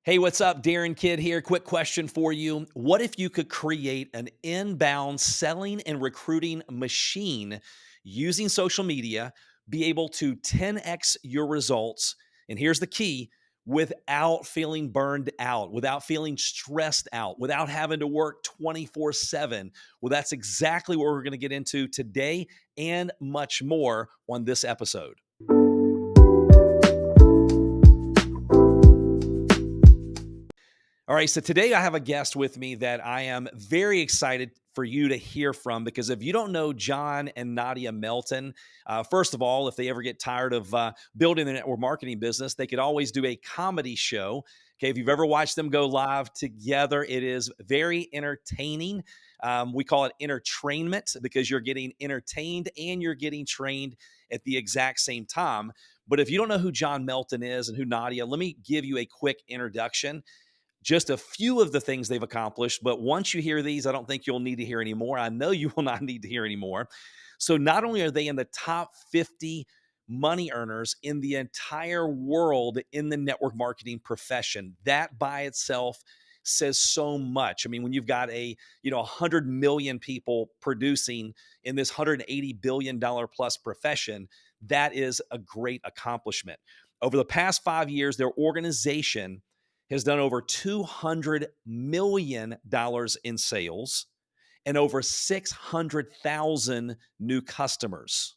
Hey, what's up? Darin Kid here. Quick question for you. What if you could create an inbound selling and recruiting machine using social media, be able to 10x your results? And here's the key, without feeling burned out, without feeling stressed out, without having to work 24/7. Well, that's exactly what we're going to get into today and much more on this episode. All right, so today I have a guest with me that I am very excited for you to hear from because if you don't know John and Nadya Melton, first of all, if they ever get tired of building a network marketing business, they could always do a comedy show. Okay, if you've ever watched them go live together, it is very entertaining. We call it entertainment because you're getting entertained and you're getting trained at the exact same time. But if you don't know who John Melton is and who Nadya, let me give you a quick introduction, just a few of the things they've accomplished. But once you hear these, I don't think you'll need to hear any more. I know you will not need to hear any more. So not only are they in the top 50 money earners in the entire world in the network marketing profession, that by itself says so much. I mean, when you've got 100 million people producing in this $180 billion plus profession, that is a great accomplishment. Over the past 5 years, their organization has done over $200 million in sales and over 600,000 new customers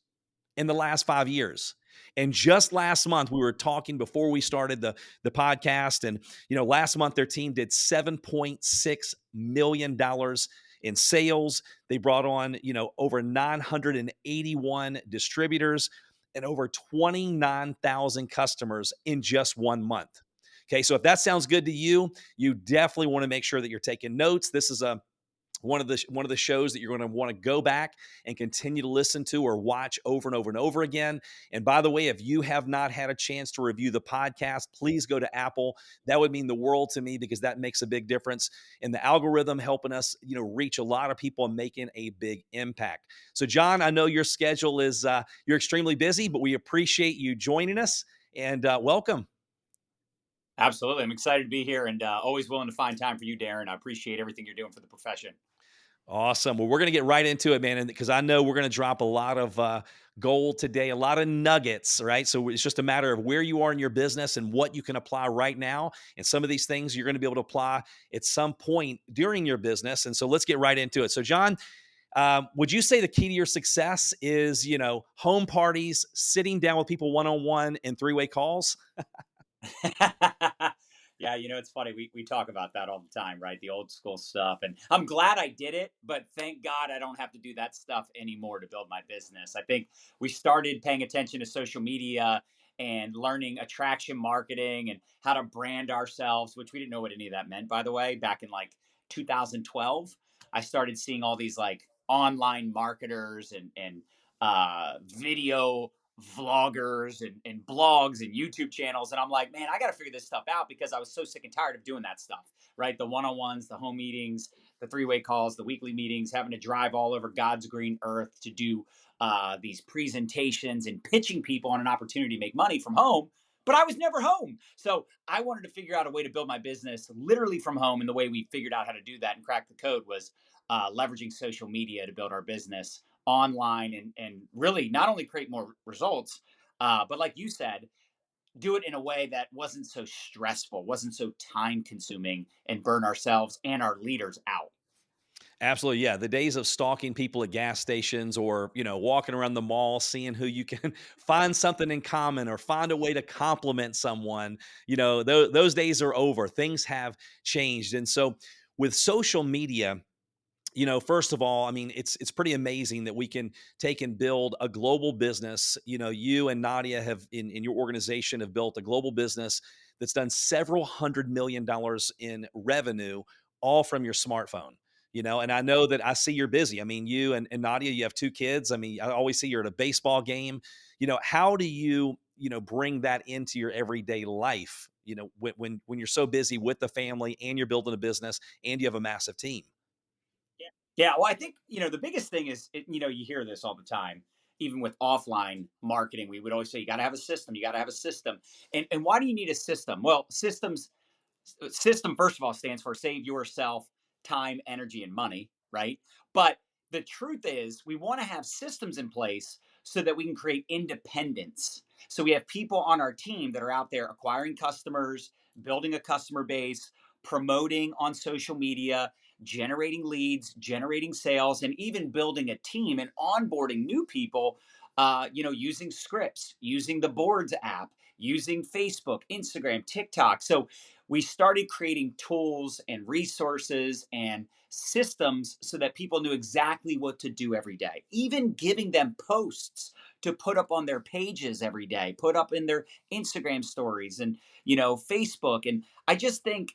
in the last 5 years. And just last month, we were talking before we started the podcast. And, last month, their team did $7.6 million in sales. They brought on, over 981 distributors and over 29,000 customers in just 1 month. Okay, so if that sounds good to you, you definitely want to make sure that you're taking notes. This is one of the shows that you're going to want to go back and continue to listen to or watch over and over and over again. And by the way, if you have not had a chance to review the podcast, please go to Apple. That would mean the world to me because that makes a big difference in the algorithm, helping us, reach a lot of people and making a big impact. So, John, I know your schedule is you're extremely busy, but we appreciate you joining us and welcome. Absolutely. I'm excited to be here and always willing to find time for you, Darin. I appreciate everything you're doing for the profession. Awesome. Well, we're going to get right into it, man, because I know we're going to drop a lot of gold today, a lot of nuggets, right? So it's just a matter of where you are in your business and what you can apply right now. And some of these things you're going to be able to apply at some point during your business. And so let's get right into it. So, John, would you say the key to your success is, home parties, sitting down with people one on one, and three-way calls? Yeah, it's funny. We talk about that all the time, right? The old school stuff. And I'm glad I did it, but thank God I don't have to do that stuff anymore to build my business. I think we started paying attention to social media and learning attraction marketing and how to brand ourselves, which we didn't know what any of that meant, by the way, back in like 2012. I started seeing all these like online marketers and video vloggers and blogs and YouTube channels. And I'm like, man, I got to figure this stuff out because I was so sick and tired of doing that stuff, right? The one on ones, the home meetings, the three-way calls, the weekly meetings, having to drive all over God's green earth to do these presentations and pitching people on an opportunity to make money from home. But I was never home. So I wanted to figure out a way to build my business literally from home. And the way we figured out how to do that and crack the code was leveraging social media to build our business online and really not only create more results, but like you said, do it in a way that wasn't so stressful, wasn't so time consuming, and burn ourselves and our leaders out. Absolutely, yeah. The days of stalking people at gas stations or, walking around the mall, seeing who you can find something in common or find a way to compliment someone, those days are over. Things have changed. And so with social media, first of all, I mean, it's pretty amazing that we can take and build a global business. You and Nadia have in your organization have built a global business that's done several $100 million in revenue, all from your smartphone. And I know that I see you're busy. I mean, you and Nadia, you have two kids. I mean, I always see you're at a baseball game. How do you, bring that into your everyday life? When you're so busy with the family and you're building a business and you have a massive team. Yeah. Yeah. Well, I think, the biggest thing is, you hear this all the time, even with offline marketing. We would always say, you got to have a system. You got to have a system. And why do you need a system? Well, systems System, first of all, stands for save yourself time, energy, and money, right? But the truth is, we want to have systems in place so that we can create independence. So we have people on our team that are out there acquiring customers, building a customer base, promoting on social media, generating leads, generating sales, and even building a team and onboarding new people. Using scripts, using the Boards app, using Facebook, Instagram, TikTok. So we started creating tools and resources and systems so that people knew exactly what to do every day, even giving them posts to put up on their pages every day, put up in their Instagram stories and, Facebook. And I just think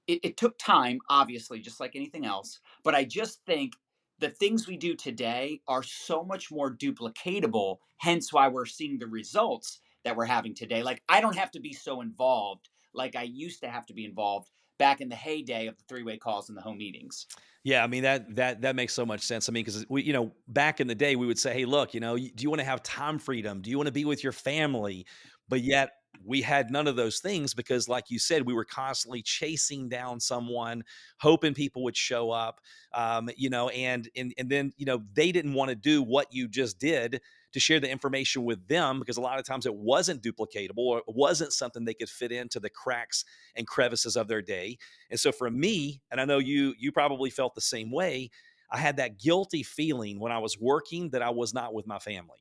it took time, obviously, just like anything else. But I just think the things we do today are so much more duplicatable, hence why we're seeing the results that we're having today. Like, I don't have to be so involved like I used to have to be involved back in the heyday of the three-way calls and the home meetings. Yeah, I mean that makes so much sense. I mean, because we, back in the day, we would say, "Hey, look, do you want to have time freedom? Do you want to be with your family?" But yet we had none of those things because, like you said, we were constantly chasing down someone, hoping people would show up. And then they didn't want to do what you just did to share the information with them because a lot of times it wasn't duplicatable or it wasn't something they could fit into the cracks and crevices of their day. And so for me, and I know you probably felt the same way, I had that guilty feeling when I was working that I was not with my family.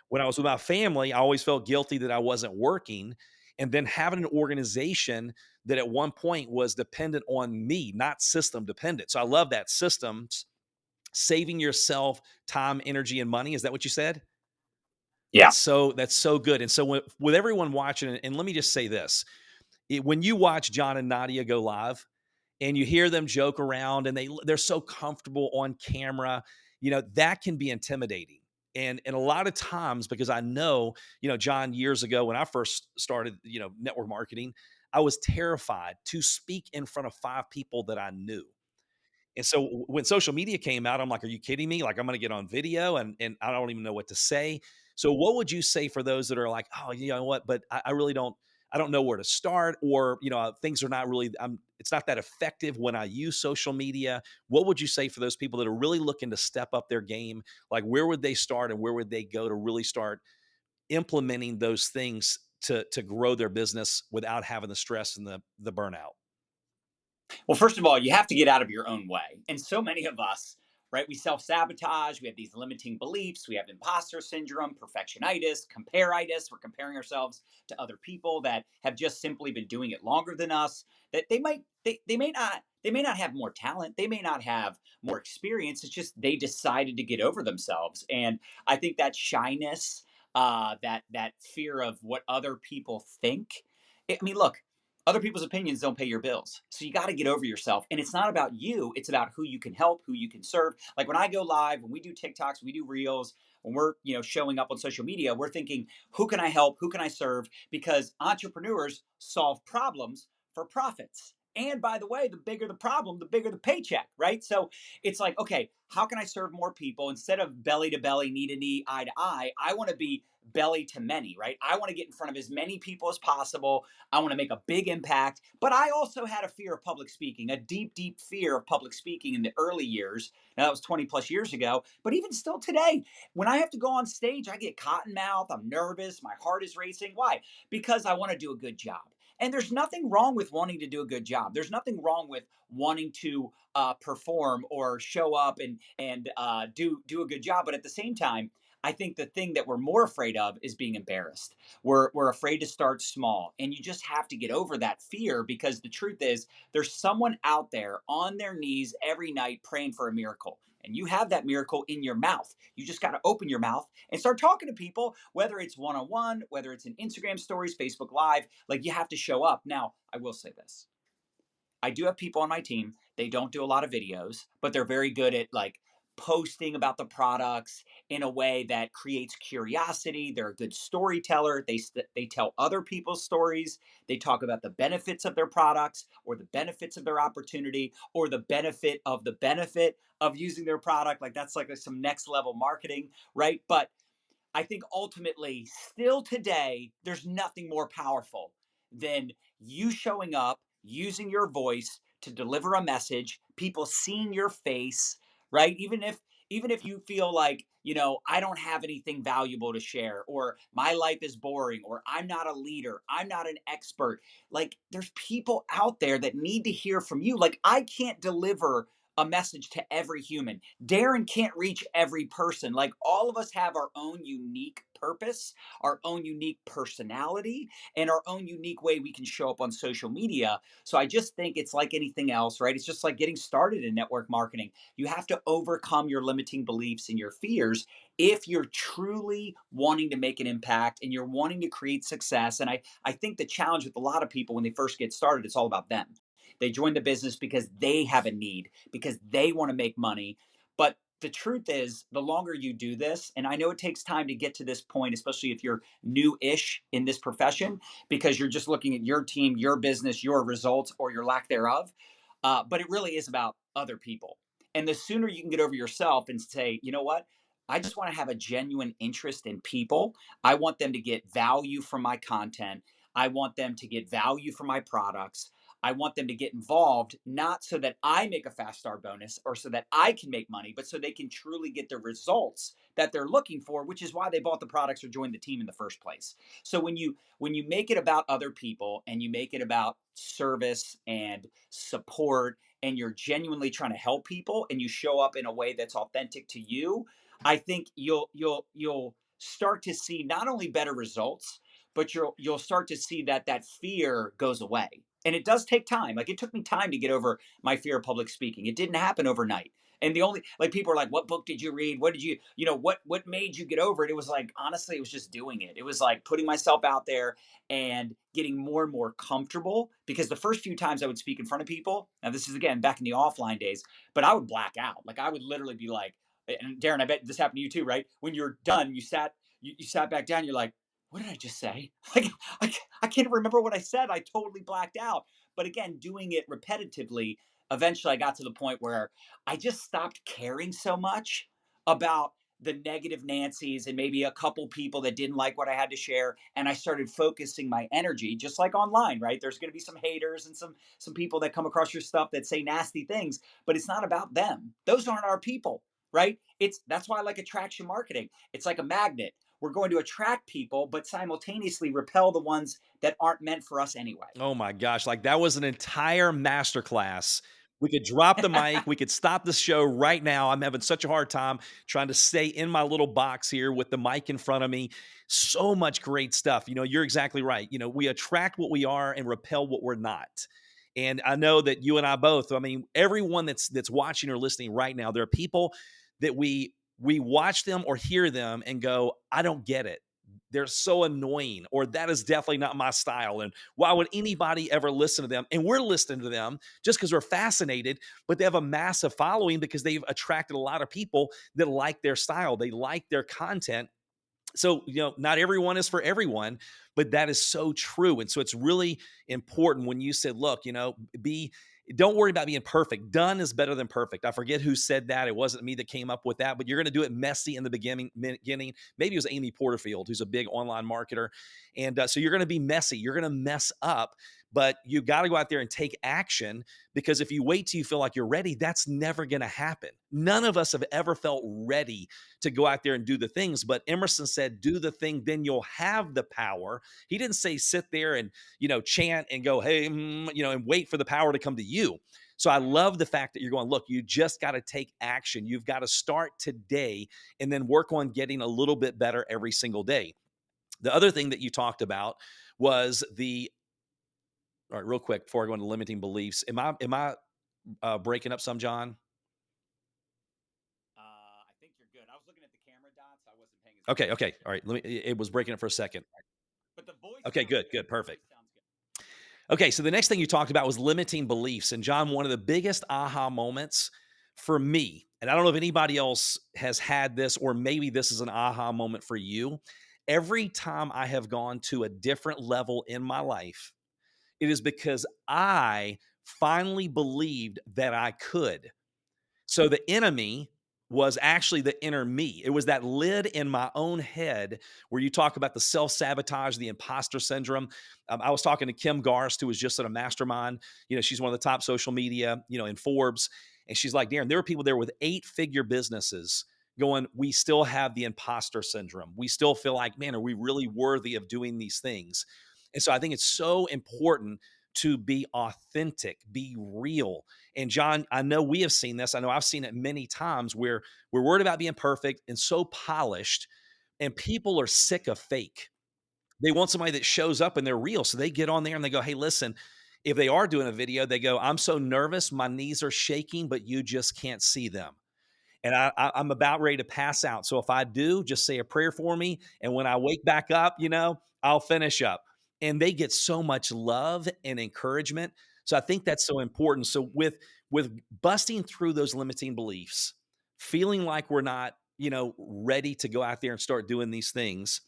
When I was with my family, I always felt guilty that I wasn't working. And then having an organization that at one point was dependent on me, not system dependent. So I love that systems, saving yourself time, energy, and money. Is that what you said? Yeah. That's so good. And so with everyone watching, and let me just say this: when you watch John and Nadia go live, and you hear them joke around and they're so comfortable on camera, that can be intimidating. And a lot of times, because I know, John, years ago when I first started, network marketing, I was terrified to speak in front of five people that I knew. And so when social media came out, I'm like, are you kidding me? Like, I'm going to get on video and I don't even know what to say. So what would you say for those that are like, oh, you know what, but I really I don't know where to start, or, things are not really, it's not that effective when I use social media. What would you say for those people that are really looking to step up their game? Like, where would they start and where would they go to really start implementing those things to grow their business without having the stress and the burnout? Well, first of all, you have to get out of your own way. And so many of us, right, we self sabotage. We have these limiting beliefs. We have imposter syndrome, perfectionitis, compareitis. We're comparing ourselves to other people that have just simply been doing it longer than us. That they may not have more talent. They may not have more experience. It's just they decided to get over themselves. And I think that shyness, that fear of what other people think. I mean, look, other people's opinions don't pay your bills. So you got to get over yourself. And it's not about you, it's about who you can help, who you can serve. Like when I go live, when we do TikToks, we do reels, when we're, showing up on social media, we're thinking, who can I help? Who can I serve? Because entrepreneurs solve problems for profits. And by the way, the bigger the problem, the bigger the paycheck, right? So it's like, okay, how can I serve more people instead of belly to belly, knee to knee, eye to eye? I want to be belly to many, right? I want to get in front of as many people as possible. I want to make a big impact. But I also had a fear of public speaking, a deep, deep fear of public speaking in the early years. Now, that was 20 plus years ago. But even still today, when I have to go on stage, I get cotton mouth. I'm nervous. My heart is racing. Why? Because I want to do a good job. And there's nothing wrong with wanting to do a good job. There's nothing wrong with wanting to perform or show up and do a good job. But at the same time, I think the thing that we're more afraid of is being embarrassed. We're afraid to start small, and you just have to get over that fear because the truth is there's someone out there on their knees every night praying for a miracle. And you have that miracle in your mouth. You just got to open your mouth and start talking to people, whether it's one on one, whether it's in Instagram stories, Facebook Live. Like you have to show up. Now, I will say this, I do have people on my team. They don't do a lot of videos, but they're very good at like posting about the products in a way that creates curiosity. They're a good storyteller. They tell other people's stories. They talk about the benefits of their products or the benefits of their opportunity or the benefit of using their product. Like that's like some next level marketing, right? But I think ultimately, still today, there's nothing more powerful than you showing up, using your voice to deliver a message, people seeing your face, right? Even if you feel like, I don't have anything valuable to share, or my life is boring, or I'm not a leader, I'm not an expert. Like, there's people out there that need to hear from you. Like, I can't deliver a message to every human. Darin can't reach every person. Like, all of us have our own unique purpose, our own unique personality, and our own unique way we can show up on social media. So I just think it's like anything else, right? It's just like getting started in network marketing. You have to overcome your limiting beliefs and your fears if you're truly wanting to make an impact and you're wanting to create success. And I think the challenge with a lot of people when they first get started, it's all about them. They join the business because they have a need, because they want to make money. But the truth is, the longer you do this, and I know it takes time to get to this point, especially if you're new ish in this profession, because you're just looking at your team, your business, your results, or your lack thereof. But it really is about other people. And the sooner you can get over yourself and say, you know what? I just want to have a genuine interest in people. I want them to get value from my content. I want them to get value from my products. I want them to get involved, not so that I make a fast star bonus or so that I can make money, but so they can truly get the results that they're looking for, which is why they bought the products or joined the team in the first place. So when you make it about other people and you make it about service and support, and you're genuinely trying to help people and you show up in a way that's authentic to you, I think you'll start to see not only better results, but you'll start to see that that fear goes away. And it does take time. Like, it took me time to get over my fear of public speaking. It didn't happen overnight. And the only, like, people are like, what book did you read? What did what made you get over it? It was like, honestly, it was just doing it. It was like putting myself out there and getting more and more comfortable, because the first few times I would speak in front of people, now this is again back in the offline days, but I would black out. Like, I would literally be like, and Darin, I bet this happened to you too, right? When you're done, you sat back down, you're like, what did I just say? Like, I can't remember what I said. I totally blacked out. But again, doing it repetitively, eventually I got to the point where I just stopped caring so much about the negative Nancy's and maybe a couple people that didn't like what I had to share. And I started focusing my energy, just like online, right? There's going to be some haters and some people that come across your stuff that say nasty things, but it's not about them. Those aren't our people, right? That's why I like attraction marketing. It's like a magnet. We're going to attract people, but simultaneously repel the ones that aren't meant for us anyway. Oh my gosh, like that was an entire masterclass. We could drop the mic, we could stop the show right now. I'm having such a hard time trying to stay in my little box here with the mic in front of me. So much great stuff. You're exactly right. We attract what we are and repel what we're not. And I know that you and I both, I mean, everyone that's watching or listening right now, there are people that we watch them or hear them and go, I don't get it. They're so annoying, or that is definitely not my style. And why would anybody ever listen to them? And we're listening to them just because we're fascinated, but they have a massive following because they've attracted a lot of people that like their style. They like their content. So, not everyone is for everyone, but that is so true. And so it's really important when you said, look, be don't worry about being perfect. Done is better than perfect. I forget who said that. It wasn't me that came up with that, but you're going to do it messy in the beginning. Maybe it was Amy Porterfield, who's a big online marketer. And so you're going to be messy. You're going to mess up, but you got to go out there and take action, because if you wait till you feel like you're ready, that's never going to happen. None of us have ever felt ready to go out there and do the things. But Emerson said, do the thing, then you'll have the power. He didn't say sit there and, chant and go, hey, and wait for the power to come to you. So I love the fact that you're going, look, you just got to take action. You've got to start today and then work on getting a little bit better every single day. The other thing that you talked about was all right, real quick, before I go into limiting beliefs, am I breaking up some, John? I think you're good. I was looking at the camera dots. I wasn't paying as much Okay, okay. attention. All right. It was breaking up for a second. But the voice Okay, sounds good, good. good, The voice perfect. sounds good. Okay, so the next thing you talked about was limiting beliefs. And John, one of the biggest aha moments for me, and I don't know if anybody else has had this, or maybe this is an aha moment for you. Every time I have gone to a different level in my life, it is because I finally believed that I could. So the enemy was actually the inner me. It was that lid in my own head where you talk about the self sabotage, the imposter syndrome. I was talking to Kim Garst, who was just at a mastermind. She's one of the top social media, in Forbes. And she's like, Darren, there are people there with 8-figure businesses going, we still have the imposter syndrome. We still feel like, man, are we really worthy of doing these things? And so I think it's so important to be authentic, be real. And John, I know we have seen this. I know I've seen it many times where we're worried about being perfect and so polished, and people are sick of fake. They want somebody that shows up and they're real. So they get on there and they go, hey, listen, if they are doing a video, they go, I'm so nervous, my knees are shaking, but you just can't see them. And I'm about ready to pass out. So if I do, just say a prayer for me. And when I wake back up, I'll finish up. And they get so much love and encouragement. So I think that's so important. So with busting through those limiting beliefs, feeling like we're not, ready to go out there and start doing these things,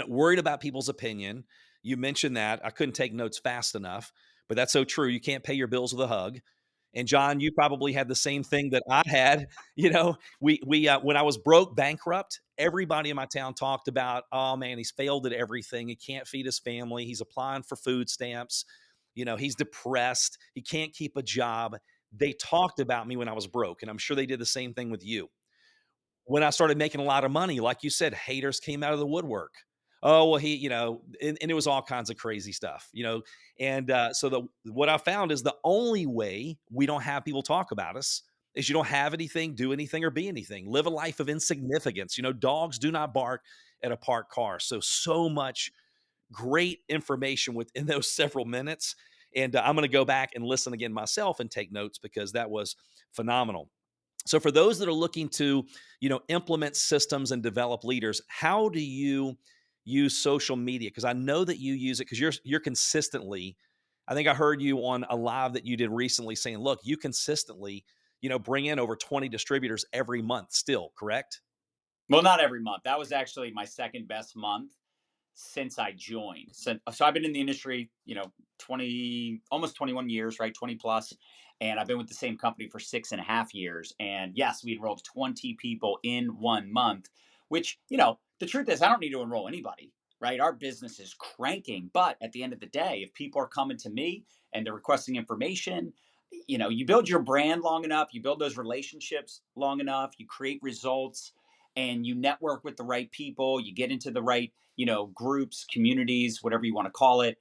worried about people's opinion. You mentioned that. I couldn't take notes fast enough, but that's so true. You can't pay your bills with a hug. And John, you probably had the same thing that I had. We when I was broke, bankrupt, everybody in my town talked about, oh man, he's failed at everything. He can't feed his family. He's applying for food stamps. He's depressed. He can't keep a job. They talked about me when I was broke, and I'm sure they did the same thing with you. When I started making a lot of money, like you said, haters came out of the woodwork. Oh, well, and it was all kinds of crazy stuff. And so what I found is the only way we don't have people talk about us is you don't have anything, do anything, or be anything. Live a life of insignificance. Dogs do not bark at a parked car. So much great information within those several minutes. And I'm going to go back and listen again myself and take notes because that was phenomenal. So for those that are looking to, implement systems and develop leaders, how do you use social media? Because I know that you use it because you're consistently. I think I heard you on a live that you did recently saying, look, you consistently, bring in over 20 distributors every month still, correct? Well, not every month. That was actually my second best month since I joined. So I've been in the industry, 20, almost 21 years, right? 20 plus. And I've been with the same company for 6.5 years. And yes, we enrolled 20 people in 1 month, which, the truth is, I don't need to enroll anybody, right? Our business is cranking. But at the end of the day, if people are coming to me and they're requesting information, you build your brand long enough, you build those relationships long enough, you create results, and you network with the right people, you get into the right, groups, communities, whatever you want to call it.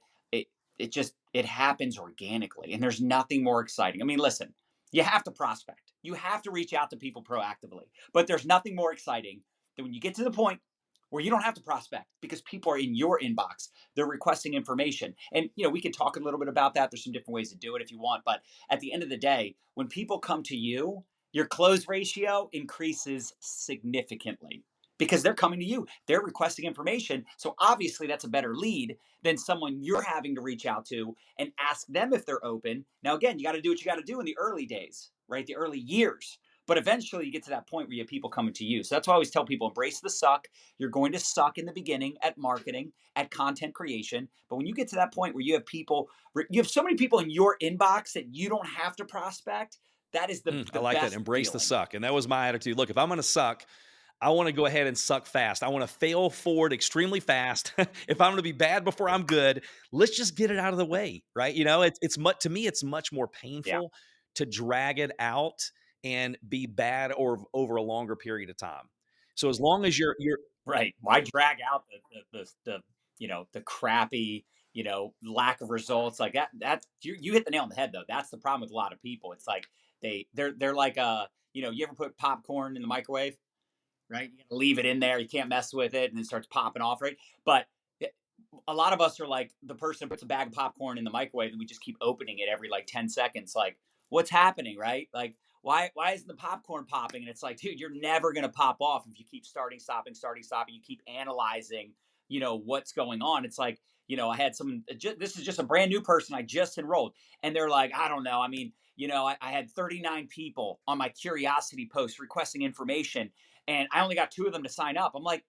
It happens organically, and there's nothing more exciting. I mean, listen, you have to prospect, you have to reach out to people proactively, but there's nothing more exciting than when you get to the point where you don't have to prospect because people are in your inbox, they're requesting information. And we could talk a little bit about that. There's some different ways to do it if you want, but at the end of the day, when people come to you, your close ratio increases significantly because they're coming to you. They're requesting information. So obviously that's a better lead than someone you're having to reach out to and ask them if they're open. Now, again, you got to do what you got to do in the early days, right? The early years. But eventually you get to that point where you have people coming to you. So that's why I always tell people, embrace the suck. You're going to suck in the beginning at marketing, at content creation. But when you get to that point where you have so many people in your inbox that you don't have to prospect, that is I the like that. best Embrace the feeling. suck. And that was my attitude. Look, if I'm going to suck, I want to go ahead and suck fast. I want to fail forward extremely fast. If I'm going to be bad before I'm good, let's just get it out of the way, right? It's much to me. It's much more Yeah. painful to drag it out and be bad or over a longer period of time. So as long as you're Right. Why drag out the crappy, lack of results like that? That's you hit the nail on the head though. That's the problem with a lot of people. It's like they're like you ever put popcorn in the microwave, right? You gotta leave it in there. You can't mess with it, and it starts popping off, right? But a lot of us are like the person who puts a bag of popcorn in the microwave and we just keep opening it every like 10 seconds. Like, what's happening, right? Like, why isn't the popcorn popping? And it's like, dude, you're never gonna pop off if you keep starting, stopping, you keep analyzing, what's going on. It's like, I had some this is just a brand new person I just enrolled, and they're like, I don't know. I mean, I had 39 people on my curiosity post requesting information, and I only got 2 of them to sign up. I'm like,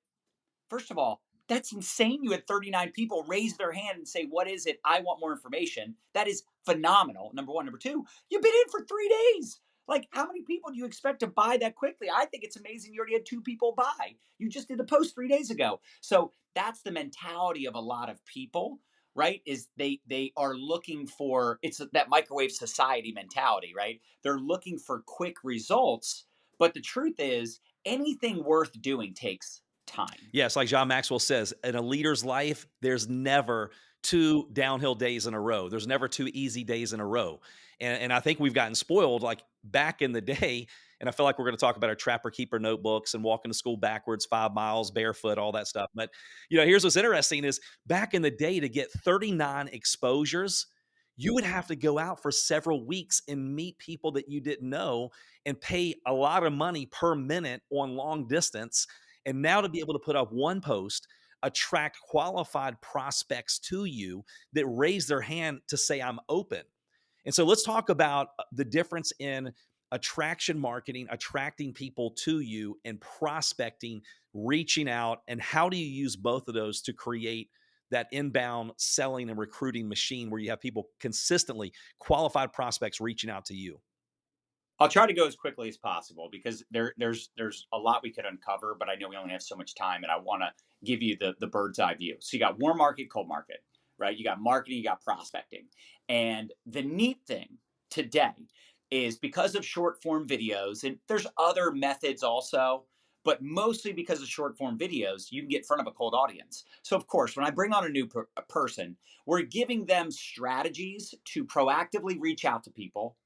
first of all, that's insane. You had 39 people raise their hand and say, what is it? I want more information. That is phenomenal. Number one. Number two, you've been in for 3 days. Like, how many people do you expect to buy that quickly? I think it's amazing you already had 2 people buy. You just did the post 3 days ago. So that's the mentality of a lot of people, right? Is they are looking for, it's that microwave society mentality, right? They're looking for quick results, but the truth is anything worth doing takes time. Yes, like John Maxwell says, in a leader's life, there's never two downhill days in a row. There's never two easy days in a row. And I think we've gotten spoiled like back in the day. And I feel like we're going to talk about our trapper keeper notebooks and walking to school backwards 5 miles barefoot, all that stuff. But here's what's interesting is back in the day to get 39 exposures, you would have to go out for several weeks and meet people that you didn't know and pay a lot of money per minute on long distance, and now to be able to put up one post, attract qualified prospects to you that raise their hand to say, I'm open. And so let's talk about the difference in attraction marketing, attracting people to you, and prospecting, reaching out. And how do you use both of those to create that inbound selling and recruiting machine where you have people consistently, qualified prospects reaching out to you? I'll try to go as quickly as possible because there's a lot we could uncover, but I know we only have so much time, and I want to give you the bird's eye view. So you got warm market, cold market, right? You got marketing, you got prospecting, and the neat thing today is because of short form videos, and there's other methods also, but mostly because of short form videos, you can get in front of a cold audience. So of course, when I bring on a new person, we're giving them strategies to proactively reach out to people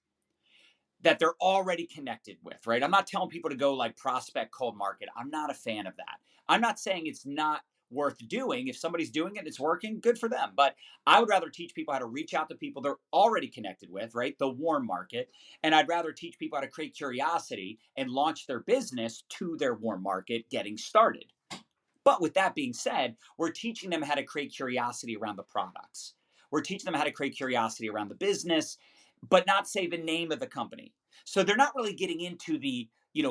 that they're already connected with, right? I'm not telling people to go like prospect cold market. I'm not a fan of that. I'm not saying it's not worth doing. If somebody's doing it and it's working, good for them. But I would rather teach people how to reach out to people they're already connected with, right? The warm market. And I'd rather teach people how to create curiosity and launch their business to their warm market getting started. But with that being said, we're teaching them how to create curiosity around the products. We're teaching them how to create curiosity around the business, but not say the name of the company. So they're not really getting into the,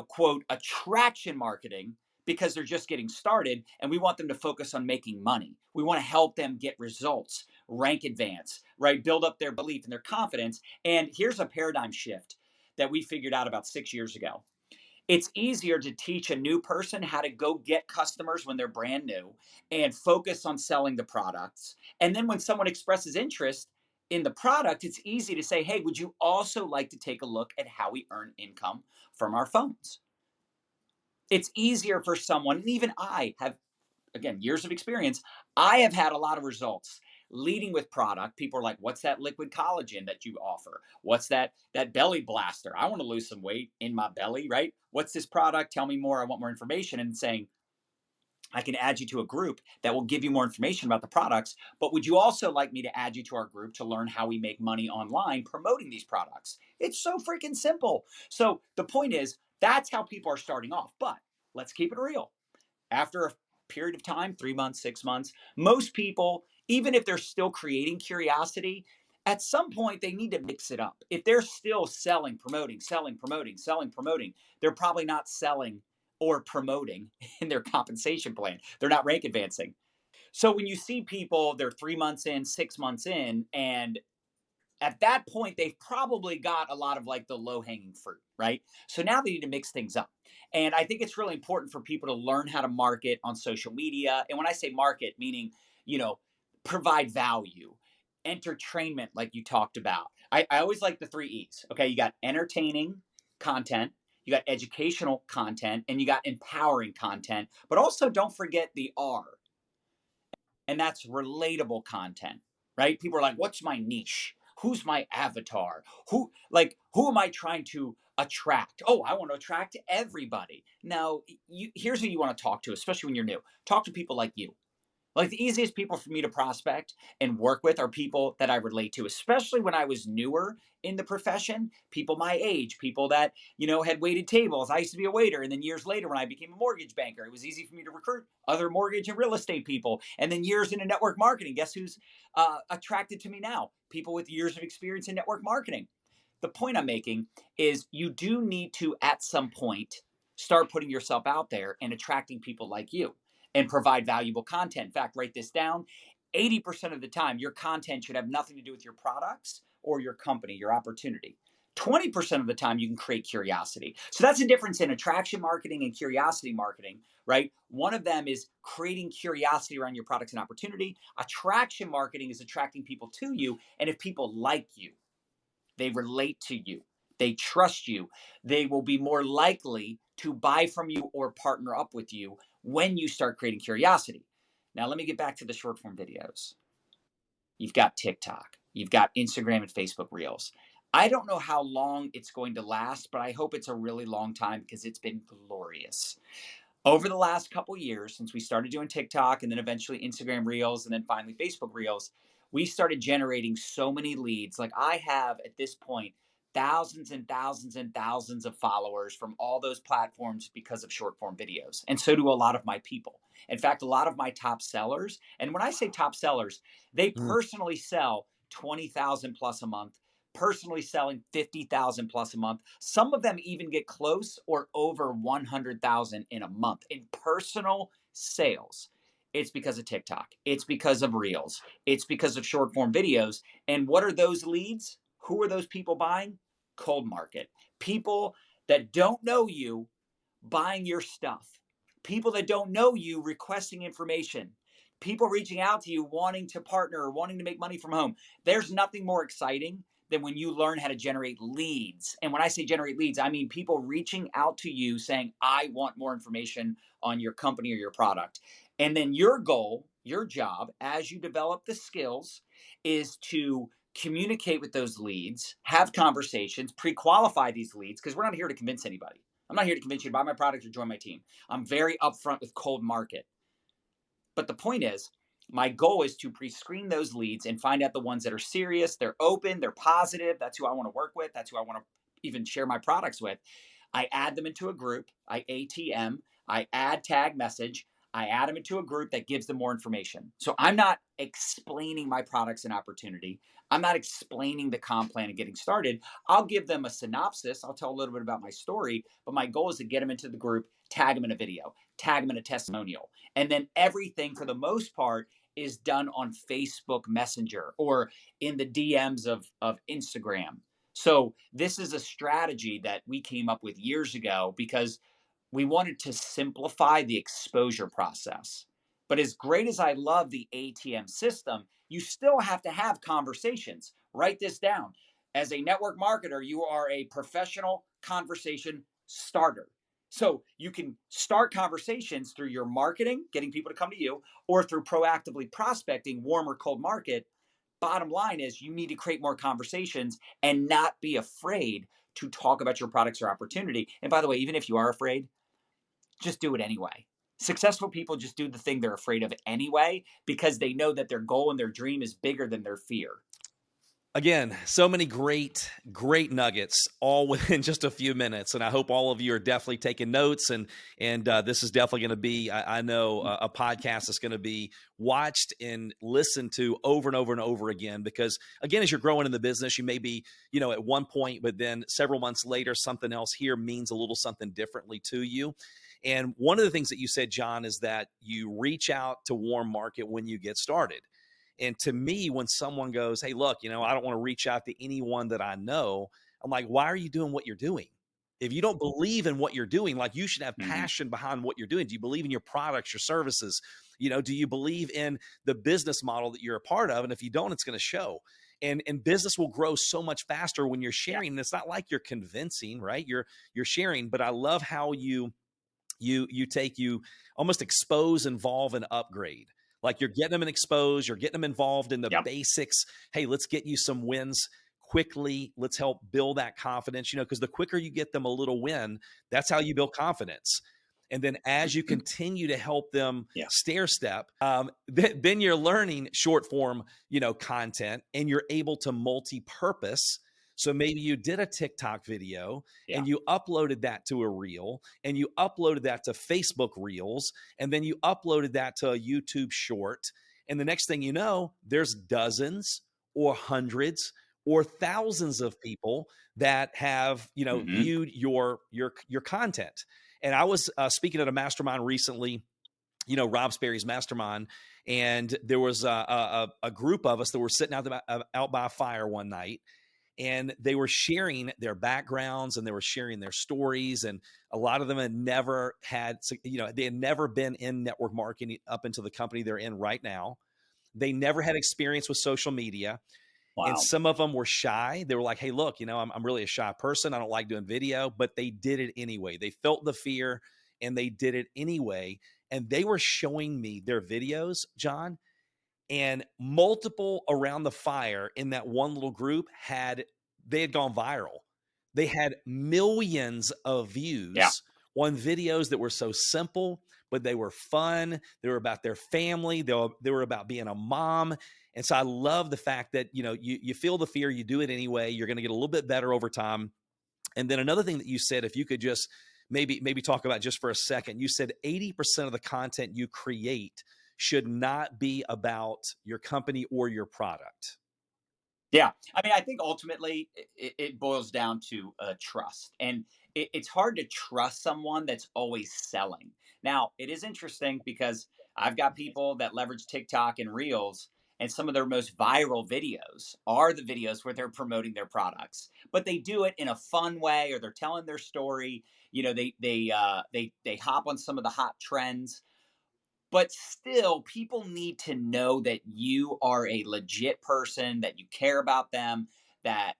quote, attraction marketing because they're just getting started and we want them to focus on making money. We want to help them get results, rank advance, right? Build up their belief and their confidence. And here's a paradigm shift that we figured out about 6 years ago. It's easier to teach a new person how to go get customers when they're brand new and focus on selling the products. And then when someone expresses interest in the product, it's easy to say, hey, would you also like to take a look at how we earn income from our phones? It's easier for someone, and even I have, again, years of experience, I have had a lot of results leading with product. People are like, what's that liquid collagen that you offer? What's that belly blaster? I want to lose some weight in my belly, right? What's this product? Tell me more. I want more information. And saying, I can add you to a group that will give you more information about the products. But would you also like me to add you to our group to learn how we make money online promoting these products? It's so freaking simple. So the point is, that's how people are starting off. But let's keep it real. After a period of time, 3 months, 6 months, most people, even if they're still creating curiosity, at some point they need to mix it up. If they're still selling, promoting, selling, promoting, selling, promoting, they're probably not selling or promoting in their compensation plan. They're not rank advancing. So when you see people, they're 3 months in, 6 months in, and at that point they've probably got a lot of like the low hanging fruit, right? So now they need to mix things up. And I think it's really important for people to learn how to market on social media. And when I say market, meaning, you know, provide value, entertainment, like you talked about. I always like the 3 E's. Okay. You got entertaining content, you got educational content, and you got empowering content. But also don't forget the R, and that's relatable content, right? People are like, what's my niche? Who's my avatar? Who am I trying to attract? Oh, I want to attract everybody. Now, here's who you want to talk to, especially when you're new. Talk to people like you. Like the easiest people for me to prospect and work with are people that I relate to, especially when I was newer in the profession, people my age, people that, had waited tables. I used to be a waiter. And then years later, when I became a mortgage banker, it was easy for me to recruit other mortgage and real estate people. And then years into network marketing, guess who's attracted to me now? People with years of experience in network marketing. The point I'm making is you do need to, at some point, start putting yourself out there and attracting people like you and provide valuable content. In fact, write this down. 80% of the time, your content should have nothing to do with your products or your company, your opportunity. 20% of the time you can create curiosity. So that's the difference in attraction marketing and curiosity marketing, right? One of them is creating curiosity around your products and opportunity. Attraction marketing is attracting people to you. And if people like you, they relate to you, they trust you, they will be more likely to buy from you or partner up with you when you start creating curiosity. Now, let me get back to the short form videos. You've got TikTok, you've got Instagram and Facebook Reels. I don't know how long it's going to last, but I hope it's a really long time because it's been glorious. Over the last couple years, since we started doing TikTok and then eventually Instagram Reels and then finally Facebook Reels, we started generating so many leads. Like I have at this point thousands and thousands and thousands of followers from all those platforms because of short form videos. And so do a lot of my people. In fact, a lot of my top sellers, and when I say top sellers, they Mm. personally sell 20,000 plus a month, personally selling 50,000 plus a month. Some of them even get close or over 100,000 in a month in personal sales. It's because of TikTok. It's because of Reels. It's because of short form videos. And what are those leads? Who are those people buying? Cold market. People that don't know you buying your stuff. People that don't know you requesting information. People reaching out to you wanting to partner or wanting to make money from home. There's nothing more exciting than when you learn how to generate leads. And when I say generate leads, I mean people reaching out to you saying, I want more information on your company or your product. And then your goal, your job, as you develop the skills, is to communicate with those leads, have conversations, pre qualify these leads, because we're not here to convince anybody. I'm not here to convince you to buy my product or join my team. I'm very upfront with cold market. But the point is, my goal is to pre-screen those leads and find out the ones that are serious, they're open, they're positive. That's who I want to work with. That's who I want to even share my products with. I add them into a group. I ATM. I add tag message. I add them into a group that gives them more information. So I'm not explaining my products and opportunity. I'm not explaining the comp plan and getting started. I'll give them a synopsis. I'll tell a little bit about my story, but my goal is to get them into the group, tag them in a video, tag them in a testimonial. And then everything, for the most part, is done on Facebook Messenger or in the DMs of Instagram. So this is a strategy that we came up with years ago because we wanted to simplify the exposure process. But as great as I love the ATM system, you still have to have conversations. Write this down. As a network marketer, you are a professional conversation starter. So you can start conversations through your marketing, getting people to come to you, or through proactively prospecting, warm or cold market. Bottom line is you need to create more conversations and not be afraid to talk about your products or opportunity. And by the way, even if you are afraid, just do it anyway. Successful people just do the thing they're afraid of anyway because they know that their goal and their dream is bigger than their fear. Again, so many great nuggets all within just a few minutes, and I hope all of you are definitely taking notes. And this is definitely going to be, I know, a podcast that's going to be watched and listened to over and over and over again. Because again, as you're growing in the business, you may be, at one point, but then several months later, something else here means a little something differently to you. And one of the things that you said, John, is that you reach out to warm market when you get started. And to me, when someone goes, hey, look, I don't want to reach out to anyone that I know, I'm like, why are you doing what you're doing? If you don't believe in what you're doing, like you should have passion behind what you're doing. Do you believe in your products, your services? Do you believe in the business model that you're a part of? And if you don't, it's going to show. And business will grow so much faster when you're sharing. And it's not like you're convincing, right? You're sharing. But I love how you almost expose, involve, and upgrade. Like you're getting them exposed, you're getting them involved in the basics. Hey, let's get you some wins quickly. Let's help build that confidence, because the quicker you get them a little win, that's how you build confidence. And then as you continue to help them stair step, then you're learning short form, content, and you're able to multi-purpose. So maybe you did a TikTok video and you uploaded that to a reel and you uploaded that to Facebook Reels and then you uploaded that to a YouTube short. And the next thing you know, there's dozens or hundreds or thousands of people that have, viewed your content. And I was speaking at a mastermind recently, Rob Sperry's mastermind. And there was a group of us that were sitting out by a fire one night. and they were sharing their backgrounds and they were sharing their stories. And a lot of them had never had, they had never been in network marketing up until the company they're in right now. They never had experience with social media. And Wow. some of them were shy. They were like, hey, look, I'm really a shy person. I don't like doing video, but they did it anyway. They felt the fear and they did it anyway. And they were showing me their videos, John, and multiple around the fire in that one little group they had gone viral. They had millions of Yeah. views on videos that were so simple, but they were fun. They were about their family. They were about being a mom. And so I love the fact that, you feel the fear, you do it anyway. You're going to get a little bit better over time. And then another thing that you said, if you could just maybe talk about just for a second, you said 80% of the content you create should not be about your company or your product. Yeah. I mean, I think ultimately it boils down to trust. And it's hard to trust someone that's always selling. Now, it is interesting because I've got people that leverage TikTok and Reels, and some of their most viral videos are the videos where they're promoting their products, but they do it in a fun way, or they're telling their story. They hop on some of the hot trends, but still people need to know that you are a legit person, that you care about them, that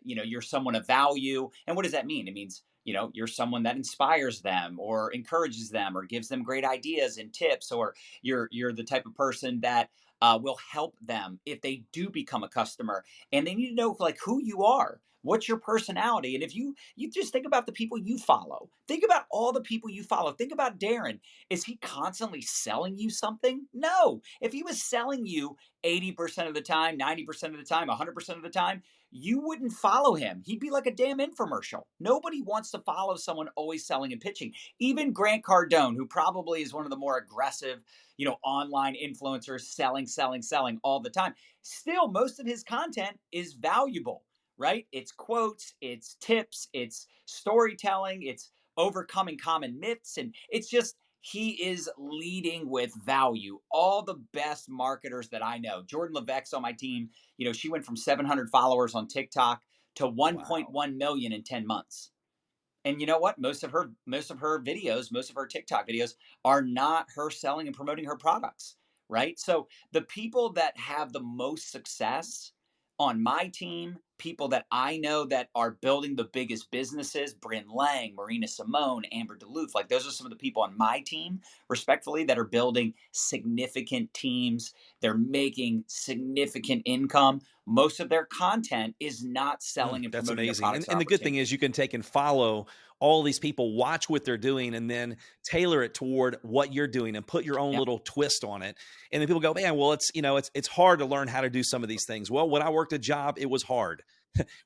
you're someone of value. And what does that mean? It means, you're someone that inspires them or encourages them or gives them great ideas and tips, or you're the type of person that will help them if they do become a customer. And they need to know, like, who you are, what's your personality. And if you just think about the people you follow, think about all the people you follow, think about Darin. Is he constantly selling you something? No. If he was selling you 80% of the time, 90% of the time, 100% of the time, you wouldn't follow him. He'd be like a damn infomercial. Nobody wants to follow someone always selling and pitching. Even Grant Cardone, who probably is one of the more aggressive, online influencers, selling all the time. Still, most of his content is valuable, right? It's quotes, it's tips, it's storytelling, it's overcoming common myths. And it's just, he is leading with value. All the best marketers that I know, Jordan Levesque's on my team. She went from 700 followers on TikTok to Wow. 1.1 million in 10 months. And you know what? Most of her videos, most of her TikTok videos are not her selling and promoting her products, right? So the people that have the most success on my team, people that I know that are building the biggest businesses, Bryn Lang, Marina Simone, Amber Duluth, like those are some of the people on my team, respectfully, that are building significant teams. They're making significant income. Most of their content is not selling and That's promoting their amazing. products or And the good thing opportunities. is you can take and follow all these people, watch what they're doing, and then tailor it toward what you're doing and put your own Yeah. little twist on it. And then people go, man, well, it's hard to learn how to do some of these things. Well, when I worked a job, it was hard.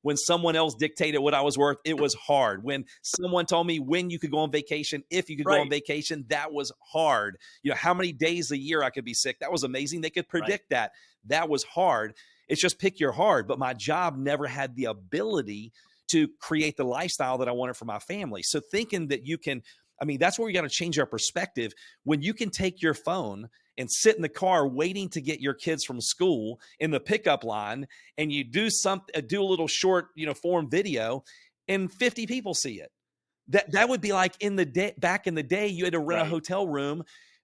When someone else dictated what I was worth, it was hard. When someone told me when you could go on vacation, if you could go on Right. vacation, that was hard. How many days a year I could be sick. That was amazing. They could Right. predict that. That was hard. It's just pick your hard. But my job never had the ability to create the lifestyle that I wanted for my family. So thinking that you can, that's where we got to change our perspective. When you can take your phone and sit in the car waiting to get your kids from school in the pickup line, and you do a little short, form video, and 50 people see it. That would be like back in the day, you had to rent a Right. hotel room,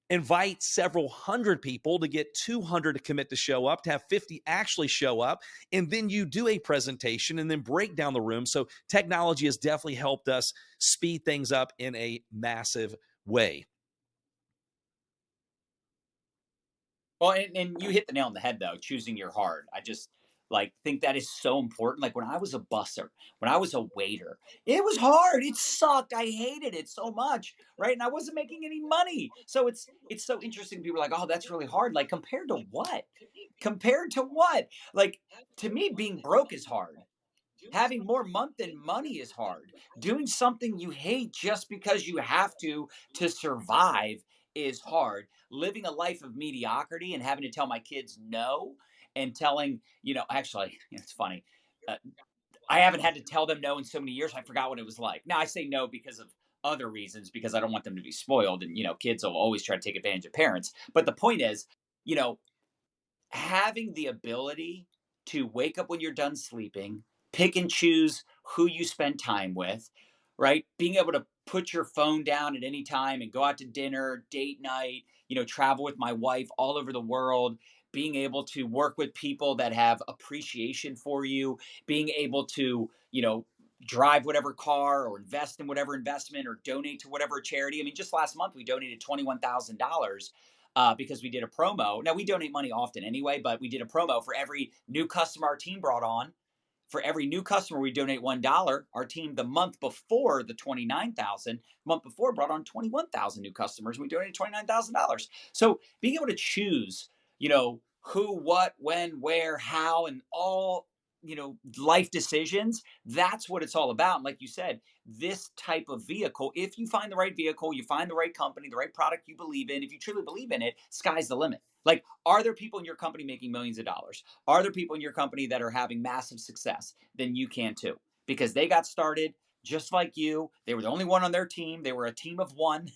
invite several hundred people to get 200 to commit to show up, to have 50 actually show up, and then you do a presentation and then break down the room. So technology has definitely helped us speed things up in a massive way. Well, and you hit the nail on the head though, choosing your hard. I just like think that is so important. Like when I was a busser, when I was a waiter, it was hard. It sucked. I hated it so much, right? And I wasn't making any money. So it's so interesting. People are like, "Oh, that's really hard." Like compared to what? Compared to what? Like to me, being broke is hard. Having more month than money is hard. Doing something you hate just because you have to survive is hard. Living a life of mediocrity and having to tell my kids no, and telling, actually, it's funny. Uh, I haven't had to tell them no in so many years. I forgot what it was like. Now I say no because of other reasons, because I don't want them to be spoiled. And, kids will always try to take advantage of parents. But the point is, you know, having the ability to wake up when you're done sleeping, pick and choose who you spend time with, right? Being able to put your phone down at any time and go out to dinner, date night, travel with my wife all over the world, being able to work with people that have appreciation for you, being able to, drive whatever car or invest in whatever investment or donate to whatever charity. I mean, just last month we donated $21,000 because we did a promo. Now we donate money often anyway, but we did a promo for every new customer our team brought on. For every new customer, we donate $1. Our team, the month before the 29,000, month before brought on 21,000 new customers. We donated $29,000. So being able to choose, who, what, when, where, how, and all, life decisions, that's what it's all about. And like you said, this type of vehicle, if you find the right vehicle, you find the right company, the right product you believe in, if you truly believe in it, sky's the limit. Like, are there people in your company making millions of dollars? Are there people in your company that are having massive success? Then you can too, because they got started just like you. They were the only one on their team. They were a team of one.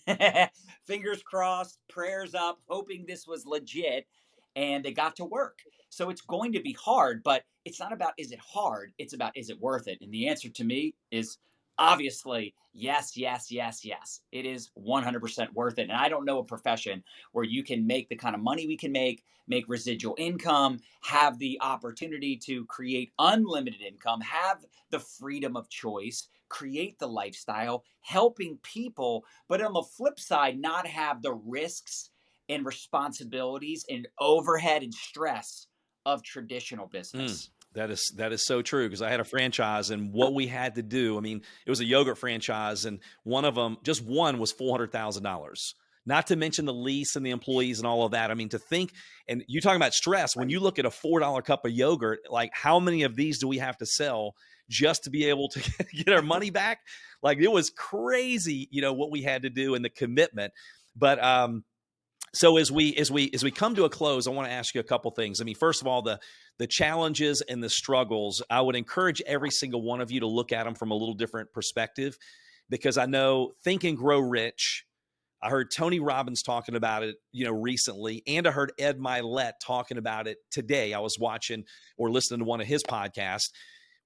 Fingers crossed, prayers up, hoping this was legit. And they got to work. So it's going to be hard, but it's not about is it hard? It's about is it worth it? And the answer to me is obviously yes, yes, yes, yes. It is 100% worth it. And I don't know a profession where you can make the kind of money we can make residual income, have the opportunity to create unlimited income, have the freedom of choice, create the lifestyle, helping people, but on the flip side, not have the risks and responsibilities and overhead and stress of traditional Mm, business. that is so true because I had a franchise and what we had to do. I mean, it was a yogurt franchise, and one of them, just one, was $400,000. Not to mention the lease and the employees and all of that. I mean, to think, and you talking about stress. When Right. you look at a $4 cup of yogurt, like how many of these do we have to sell just to be able to get our money back? Like it was crazy, what we had to do and the commitment. But so as we come to a close, I want to ask you a couple things. I mean, first of all, the challenges and the struggles, I would encourage every single one of you to look at them from a little different perspective, because I know Think and Grow Rich. I heard Tony Robbins talking about it, recently, and I heard Ed Milet talking about it today. I was watching or listening to one of his podcasts.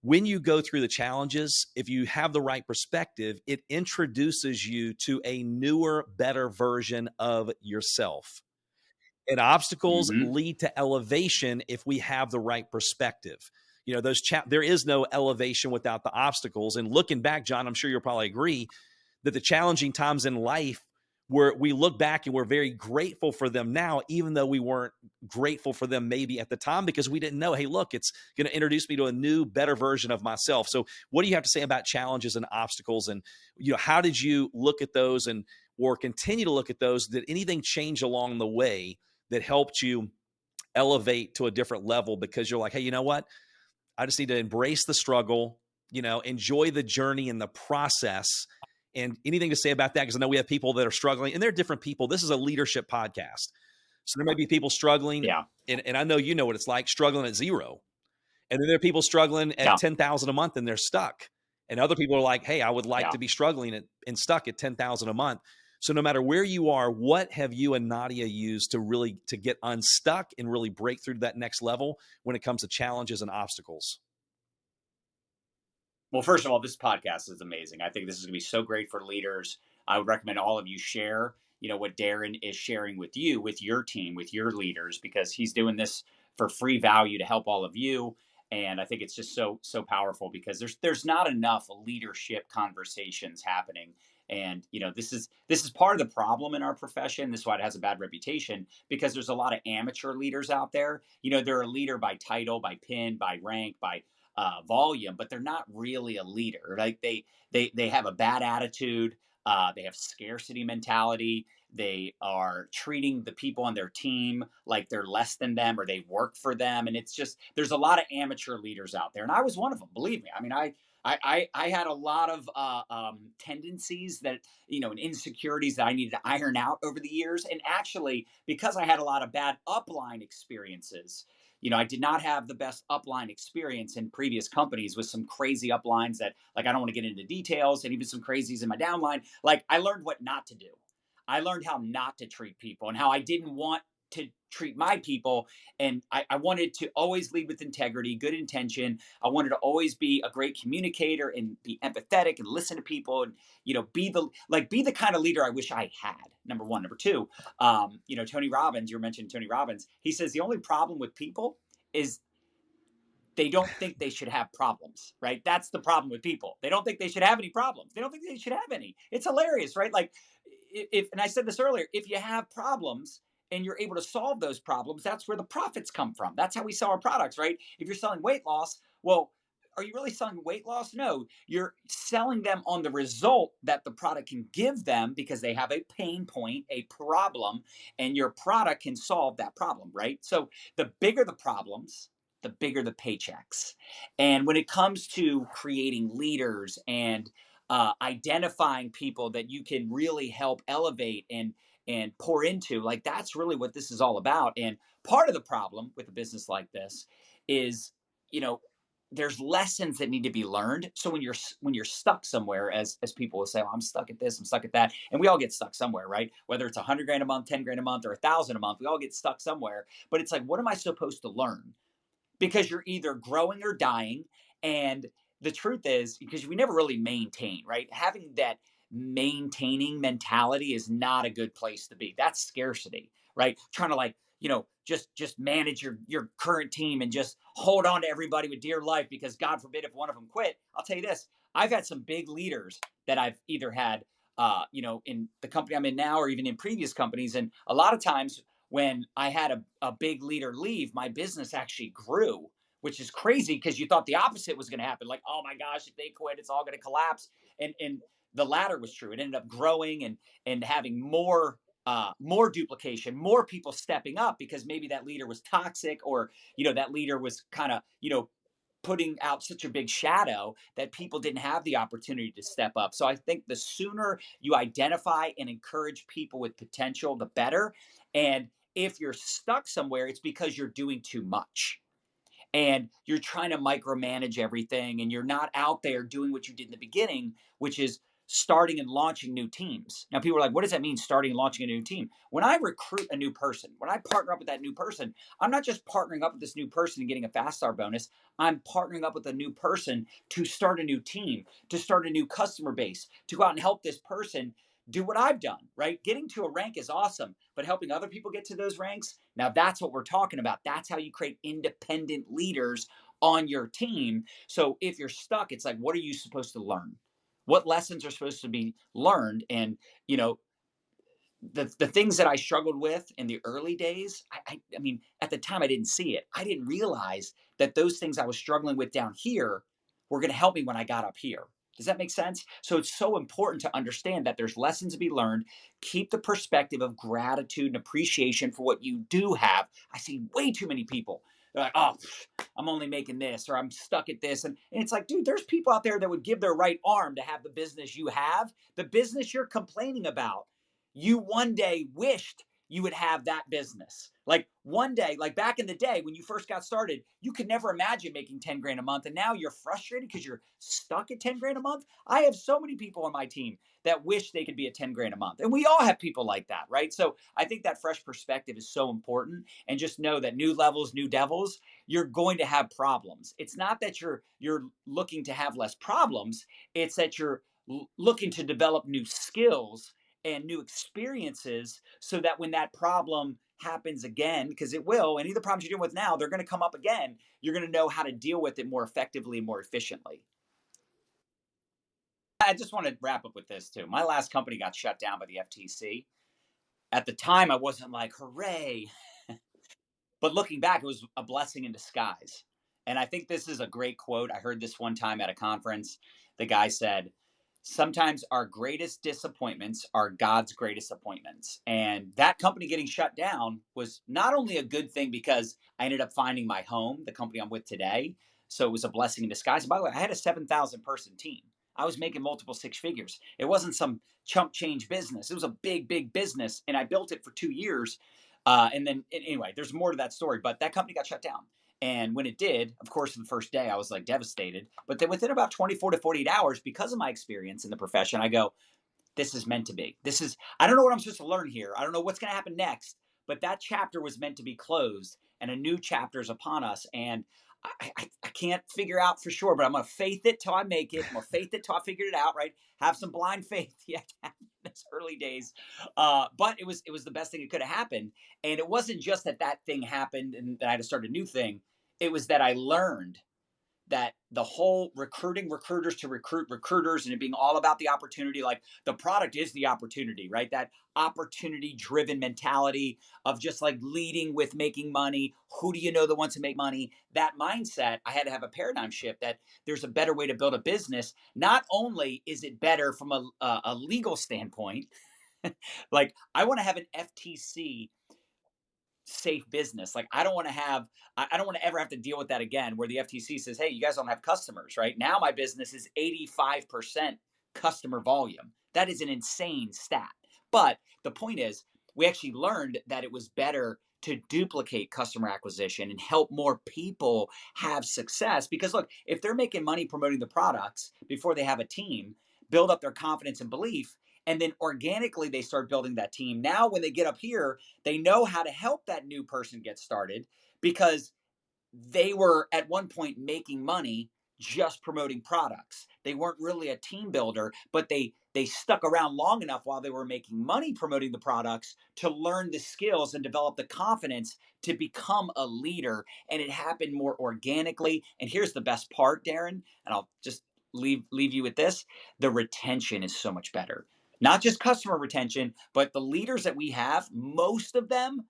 When you go through the challenges, if you have the right perspective, it introduces you to a newer, better version of yourself. And obstacles Hmm. lead to elevation if we have the right perspective. There is no elevation without the obstacles. And looking back, John, I'm sure you'll probably agree that the challenging times in life where we look back and we're very grateful for them now, even though we weren't grateful for them maybe at the time because we didn't know, hey, look, it's going to introduce me to a new, better version of myself. So what do you have to say about challenges and obstacles? And, how did you look at those and or continue to look at those? Did anything change along the way that helped you elevate to a different level because you're like, hey, you know what? I just need to embrace the struggle, enjoy the journey and the process. And anything to say about that? Because I know we have people that are struggling, and they're different people. This is a leadership podcast. So there may be people struggling, Yeah. and I know you know what it's like struggling at zero. And then there are people struggling at Yeah. 10,000 a month and they're stuck. And other people are like, hey, I would like Yeah. to be struggling and stuck at 10,000 a month. So no matter where you are, what have you and Nadia used to get unstuck and really break through to that next level when it comes to challenges and obstacles? Well, first of all, this podcast is amazing. I think this is going to be so great for leaders. I would recommend all of you share, what Darin is sharing with you, with your team, with your leaders, because he's doing this for free value to help all of you. And I think it's just so powerful because there's not enough leadership conversations happening. And this is part of the problem in our profession. This is why it has a bad reputation because there's a lot of amateur leaders out there. They're a leader by title, by pin, by rank, by volume, but they're not really a leader. Like they have a bad attitude. They have scarcity mentality. They are treating the people on their team like they're less than them or they work for them. And it's just there's a lot of amateur leaders out there, and I was one of them. Believe me. I mean, I had a lot of tendencies that and insecurities that I needed to iron out over the years. And actually, because I had a lot of bad upline experiences, I did not have the best upline experience in previous companies with some crazy uplines that, like, I don't want to get into details, and even some crazies in my downline. Like, I learned what not to do. I learned how not to treat people and how I didn't want to treat my people. And I wanted to always lead with integrity, good intention. I wanted to always be a great communicator and be empathetic and listen to people, and be the kind of leader I wish I had. Number one. Number two, Tony Robbins, you were mentioning Tony Robbins. He says the only problem with people is they don't think they should have problems, right? That's the problem with people. They don't think they should have any problems. They don't think they should have any. It's hilarious, right? Like, if and I said this earlier, if you have problems and you're able to solve those problems, that's where the profits come from. That's how we sell our products, right? If you're selling weight loss, well, are you really selling weight loss? No, you're selling them on the result that the product can give them because they have a pain point, a problem, and your product can solve that problem, right? So the bigger the problems, the bigger the paychecks. And when it comes to creating leaders and identifying people that you can really help elevate and pour into, like, that's really what this is all about. And part of the problem with a business like this is, you know, there's lessons that need to be learned. So when you're stuck somewhere, as people will say, "Oh, I'm stuck at this, I'm stuck at that," and we all get stuck somewhere, right? Whether it's 100 grand a month, 10 grand a month, or 1,000 a month, we all get stuck somewhere. But it's like, what am I supposed to learn? Because you're either growing or dying. And the truth is, because we never really maintain, right? Having that maintaining mentality is not a good place to be. That's scarcity, right? Trying to, like, just manage your current team and just hold on to everybody with dear life because God forbid if one of them quit. I'll tell you this, I've had some big leaders that I've either had in the company I'm in now or even in previous companies. And a lot of times when I had a big leader leave, my business actually grew, which is crazy because you thought the opposite was going to happen. Like, oh my gosh, if they quit, it's all going to collapse. And the latter was true. It ended up growing and having more duplication, more people stepping up because maybe that leader was toxic, or that leader was kind of putting out such a big shadow that people didn't have the opportunity to step up. So I think the sooner you identify and encourage people with potential, the better. And if you're stuck somewhere, it's because you're doing too much and you're trying to micromanage everything and you're not out there doing what you did in the beginning, which is starting and launching new teams. Now, people are like, what does that mean, starting and launching a new team? When I recruit a new person, when I partner up with that new person, I'm not just partnering up with this new person and getting a fast star bonus. I'm partnering up with a new person to start a new team, to start a new customer base, to go out and help this person do what I've done, right? Getting to a rank is awesome, but helping other people get to those ranks, now that's what we're talking about. That's how you create independent leaders on your team. So if you're stuck, it's like, what are you supposed to learn? What lessons are supposed to be learned? And, you know, the things that I struggled with in the early days, I mean, at the time I didn't see it. I didn't realize that those things I was struggling with down here were going to help me when I got up here. Does that make sense? So it's so important to understand that there's lessons to be learned. Keep the perspective of gratitude and appreciation for what you do have. I see way too many people. They're like, oh, I'm only making this, or I'm stuck at this. And it's like, dude, there's people out there that would give their right arm to have the business you have, the business you're complaining about. You one day wished you would have that business. Like one day, like back in the day when you first got started, you could never imagine making 10 grand a month. And now you're frustrated because you're stuck at 10 grand a month. I have so many people on my team that wish they could be at 10 grand a month. And we all have people like that, right? So I think that fresh perspective is so important. And just know that new levels, new devils, you're going to have problems. It's not that you're looking to have less problems. It's that you're looking to develop new skills and new experiences so that when that problem happens again, because it will, any of the problems you're dealing with now, they're going to come up again. You're going to know how to deal with it more effectively and more efficiently. I just want to wrap up with this too. My last company got shut down by the FTC. At the time, I wasn't like, hooray. But looking back, it was a blessing in disguise. And I think this is a great quote. I heard this one time at a conference. The guy said, sometimes our greatest disappointments are God's greatest appointments. And that company getting shut down was not only a good thing because I ended up finding my home, the company I'm with today. So it was a blessing in disguise. And by the way, I had a 7,000 person team. I was making multiple six figures. It wasn't some chump change business. It was a big, big business. And I built it for 2 years. And then, anyway, there's more to that story, but that company got shut down. And when it did, of course, the first day I was like devastated. But then within about 24 to 48 hours, because of my experience in the profession, I go, this is meant to be. I don't know what I'm supposed to learn here. I don't know what's going to happen next, but that chapter was meant to be closed and a new chapter is upon us. And I can't figure out for sure, but I'm going to faith it till I make it. I'm going to faith it till I figured it out, right? Have some blind faith. Yeah, in its early days. But it was the best thing that could have happened. And it wasn't just that that thing happened and that I had to start a new thing. It was that I learned that the whole recruiting recruiters to recruit recruiters and it being all about the opportunity, like the product is the opportunity, right? That opportunity driven mentality of just like leading with making money. Who do you know that wants to make money? That mindset, I had to have a paradigm shift that there's a better way to build a business. Not only is it better from a legal standpoint, like I want to have an FTC safe business. Like I don't want to have, I don't want to ever have to deal with that again where the FTC says, hey, you guys don't have customers, right? Now my business is 85% customer volume. That is an insane stat. But the point is, we actually learned that it was better to duplicate customer acquisition and help more people have success. Because look, if they're making money promoting the products before they have a team, build up their confidence and belief, and then organically they start building that team. Now, when they get up here, they know how to help that new person get started because they were at one point making money just promoting products. They weren't really a team builder, but they stuck around long enough while they were making money promoting the products to learn the skills and develop the confidence to become a leader. And it happened more organically. And here's the best part, Darin, and I'll just leave you with this. The retention is so much better. Not just customer retention, but the leaders that we have, most of the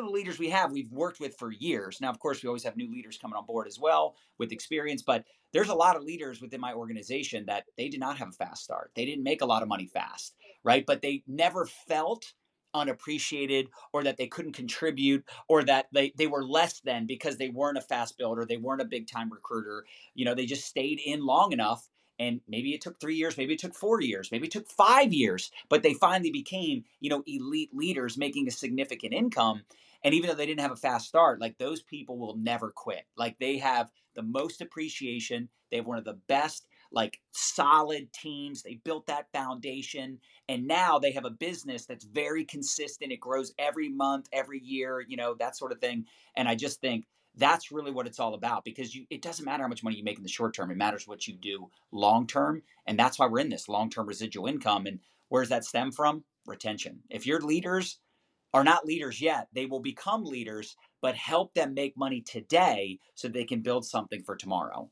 leaders we have, we've worked with for years. Now, of course, we always have new leaders coming on board as well with experience, but there's a lot of leaders within my organization that they did not have a fast start. They didn't make a lot of money fast, right? But they never felt unappreciated or that they couldn't contribute or that they were less than because they weren't a fast builder. They weren't a big time recruiter. They just stayed in long enough. And maybe it took 3 years, maybe it took 4 years, maybe it took 5 years, but they finally became, elite leaders making a significant income. And even though they didn't have a fast start, like those people will never quit. Like they have the most appreciation. They have one of the best, like solid teams. They built that foundation. And now they have a business that's very consistent. It grows every month, every year, that sort of thing. And I just think that's really what it's all about because it doesn't matter how much money you make in the short term. It matters what you do long term. And that's why we're in this long term residual income. And where does that stem from? Retention. If your leaders are not leaders yet, they will become leaders, but help them make money today so they can build something for tomorrow.